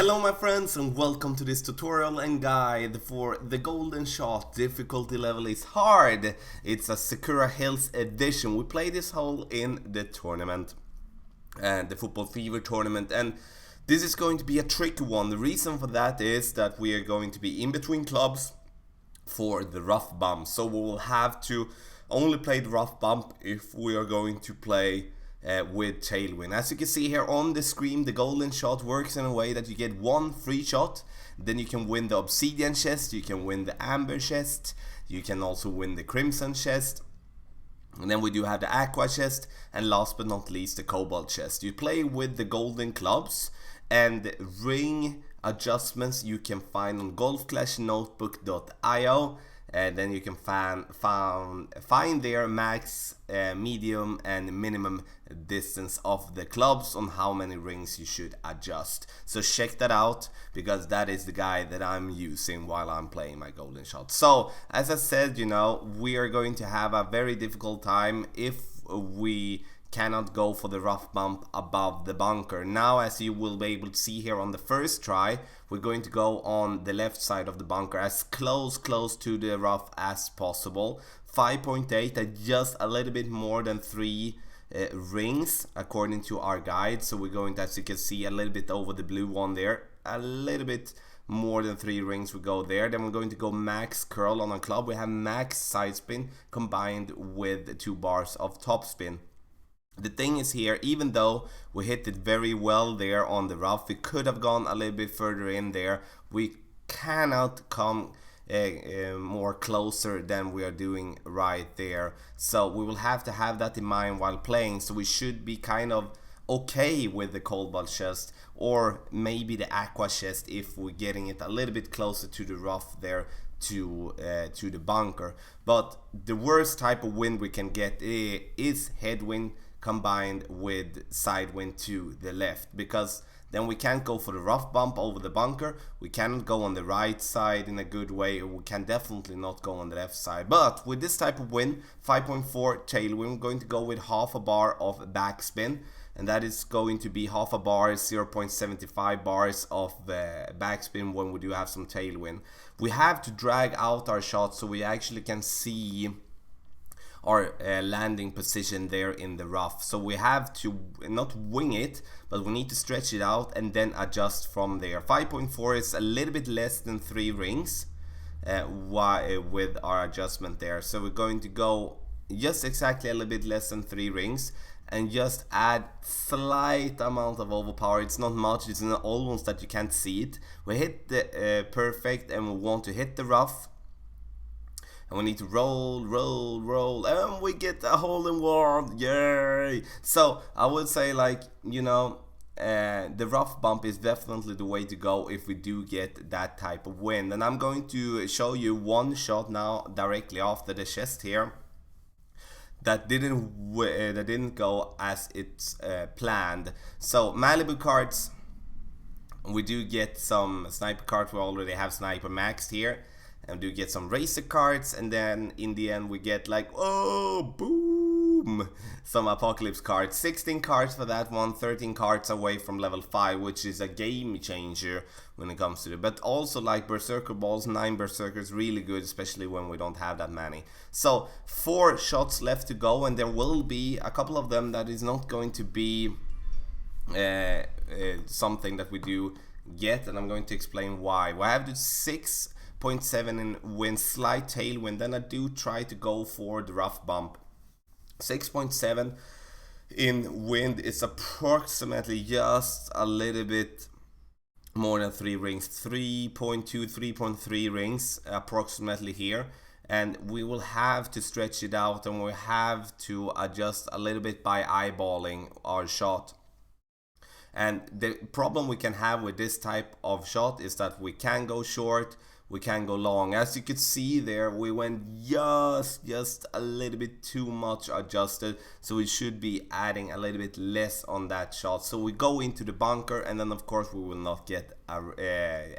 Hello my friends and welcome to this tutorial and guide for the golden shot. Difficulty level is hard. It's a Sakura Hills edition. We play this hole in the tournament, the Football Fever tournament, and this is going to be a tricky one. The reason for that is that we are going to be in between clubs for the rough bump. So we will have to only play the rough bump if we are going to play with tailwind. As you can see here on the screen, the golden shot works in a way that you get one free shot, then you can win the obsidian chest, you can win the amber chest, you can also win the crimson chest, and then we do have the aqua chest, and last but not least the cobalt chest. You play with the golden clubs, and ring adjustments you can find on golfclashnotebook.io. And then you can find their max, medium and minimum distance of the clubs on how many rings you should adjust. So check that out, because that is the guide that I'm using while I'm playing my golden shot. So as I said, we are going to have a very difficult time if we cannot go for the rough bump above the bunker. Now, as you will be able to see here on the first try, we're going to go on the left side of the bunker as close to the rough as possible. 5.8, just a little bit more than 3 rings according to our guide. So we're going to, as you can see, a little bit over the blue one there, a little bit more than 3 rings we go there. Then we're going to go max curl on a club. We have max side spin combined with 2 bars of top spin. The thing is here, even though we hit it very well there on the rough, we could have gone a little bit further in there. We cannot come more closer than we are doing right there. So we will have to have that in mind while playing. So we should be kind of okay with the cobalt chest, or maybe the aqua chest if we're getting it a little bit closer to the rough there, to the bunker. But the worst type of wind we can get is headwind combined with side wind to the left, because then we can't go for the rough bump over the bunker, we cannot go on the right side in a good way, or we can definitely not go on the left side. But with this type of wind, 5.4 tailwind, we're going to go with half a bar of backspin, and that is going to be half a bar, 0.75 bars of backspin when we do have some tailwind. We have to drag out our shot so we actually can see our landing position there in the rough. So we have to not wing it, but we need to stretch it out and then adjust from there. 5.4 is a little bit less than 3 rings with our adjustment there. So we're going to go just exactly a little bit less than 3 rings and just add slight amount of overpower. It's not much, it's almost that you can't see it. We hit the perfect, and we want to hit the rough, and we need to roll, and we get a hole in one. Yay! So I would say, like, the rough bump is definitely the way to go if we do get that type of wind. And I'm going to show you one shot now directly after the chest here that didn't go as it's planned. So Malibu cards, we do get some sniper cards. We already have sniper maxed here, and do get some racer cards, and then in the end we get, like, oh boom, some apocalypse cards. 16 cards for that one, 13 cards away from level 5, which is a game changer when it comes to it. But also, like, berserker balls, 9 berserkers, really good, especially when we don't have that many. So 4 shots left to go, and there will be a couple of them that is not going to be something that we do get, and I'm going to explain why. We have the 6.7 in wind, slight tailwind, then I do try to go for the rough bump. 6.7 in wind is approximately just a little bit more than 3 rings, 3.2, 3.3 rings approximately here, and we will have to stretch it out, and we have to adjust a little bit by eyeballing our shot. And the problem we can have with this type of shot is that we can go short, we can go long. As you could see there, we went just a little bit too much adjusted, so we should be adding a little bit less on that shot. So we go into the bunker, and then of course we will not get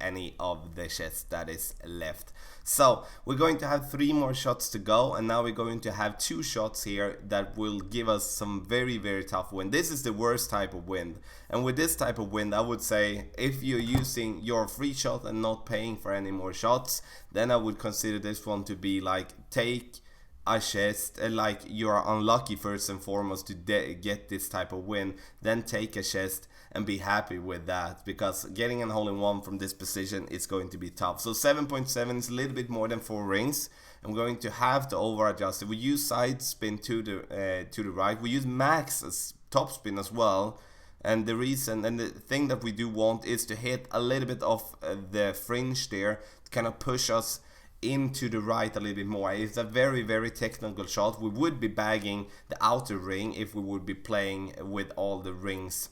any of the chests that is left. So we're going to have 3 more shots to go, and now we're going to have 2 shots here that will give us some very tough wind. This is the worst type of wind, and with this type of wind, I would say if you're using your free shot and not paying for any more shots, then I would consider this one to be like, take a chest, like you're unlucky first and foremost to get this type of win, then take a chest and be happy with that, because getting a hole-in-one from this position is going to be tough. So 7.7 is a little bit more than 4 rings. I'm going to have to over adjust it. We use side spin to the right, we use max as top spin as well, and the reason and the thing that we do want is to hit a little bit of the fringe there to kind of push us into the right a little bit more. It's a very technical shot. We would be bagging the outer ring if we would be playing with all the rings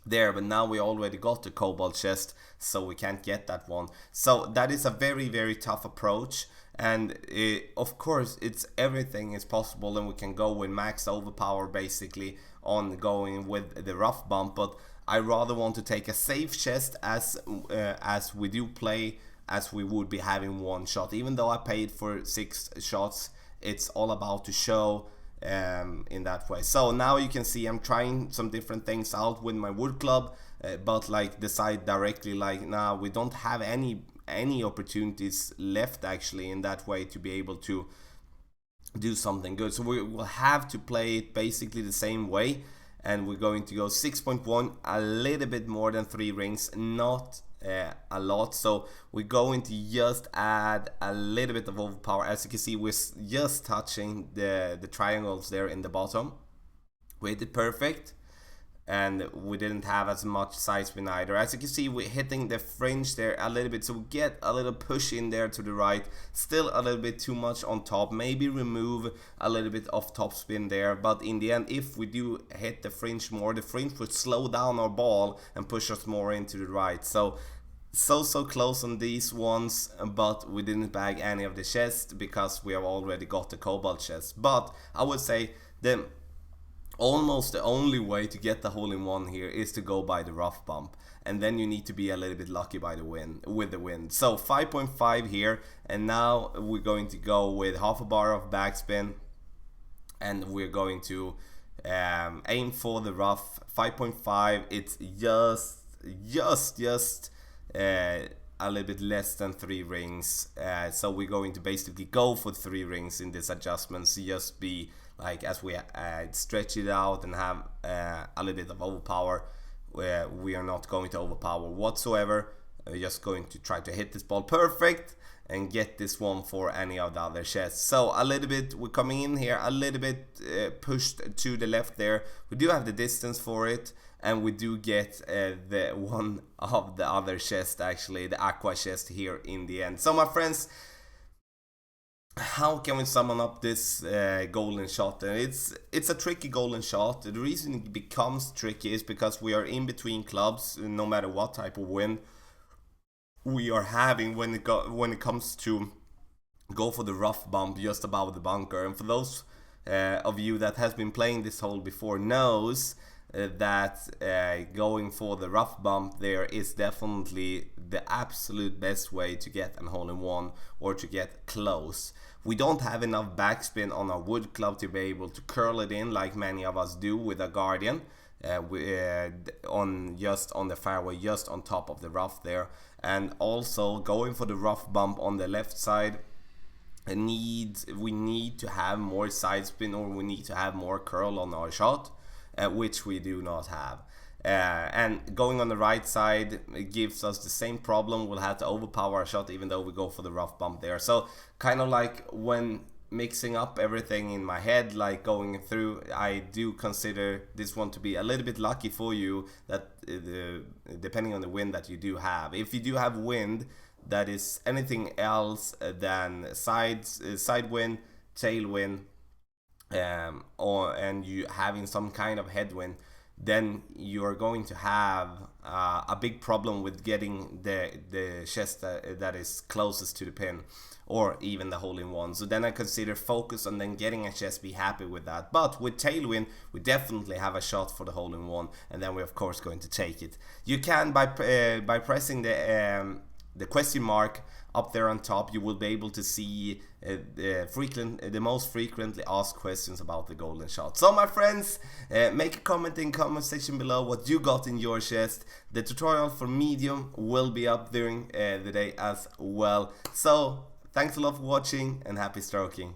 there, but now we already got the cobalt chest, so we can't get that one. So that is a very tough approach, and of course it's everything is possible, and we can go with max overpower basically on going with the rough bump, but I rather want to take a safe chest as we do play as we would be having 1 shot. Even though I paid for 6 shots, it's all about to show in that way. So now you can see I'm trying some different things out with my wood club, but like decide directly like, nah, we don't have any opportunities left actually in that way to be able to do something good. So we will have to play it basically the same way, and we're going to go 6.1, a little bit more than 3 rings, not a lot. So we're going to just add a little bit of overpower. As you can see, we're just touching the triangles there in the bottom. We hit it perfect, and we didn't have as much side spin either. As you can see, we're hitting the fringe there a little bit, so we get a little push in there to the right, still a little bit too much on top. Maybe remove a little bit of top spin there, but in the end, if we do hit the fringe more, the fringe would slow down our ball and push us more into the right. So close on these ones, but we didn't bag any of the chests because we have already got the cobalt chest. But I would say almost the only way to get the hole-in-one here is to go by the rough bump, and then you need to be a little bit lucky by the wind with the wind. So 5.5 here, and now we're going to go with half a bar of backspin, and we're going to aim for the rough. 5.5, it's just a little bit less than 3 rings, so we're going to basically go for 3 rings in this adjustment, so just be like, as we stretch it out and have a little bit of overpower, where we are not going to overpower whatsoever. We're just going to try to hit this ball perfect and get this one for any of the other chests. So a little bit, we're coming in here a little bit pushed to the left there. We do have the distance for it, and we do get the one of the other chests, actually the aqua chest here in the end. So my friends, how can we summon up this golden shot? And it's a tricky golden shot. The reason it becomes tricky is because we are in between clubs, no matter what type of wind we are having when it comes to go for the rough bump just above the bunker. And for those of you that has been playing this hole before knows that going for the rough bump there is definitely the absolute best way to get an hole-in-one or to get close. We don't have enough backspin on our wood club to be able to curl it in like many of us do with a guardian, just on the fairway, just on top of the rough there. And also going for the rough bump on the left side, we need to have more side spin, or we need to have more curl on our shot, which we do not have. And going on the right side, it gives us the same problem. We'll have to overpower our shot even though we go for the rough bump there. So kind of like when mixing up everything in my head, like going through, I do consider this one to be a little bit lucky for you, that depending on the wind that you do have. If you do have wind that is anything else than side wind, tailwind, and you having some kind of headwind, then you're going to have a big problem with getting the chest that is closest to the pin, or even the hole-in-one. So then I consider focus on then getting a chest, be happy with that. But with tailwind, we definitely have a shot for the hole-in-one, and then we're of course going to take it. You can by pressing the question mark up there on top, you will be able to see the most frequently asked questions about the golden shot. So my friends, make a comment in comment section below what you got in your chest. The tutorial for medium will be up during the day as well. So thanks a lot for watching, and happy stroking.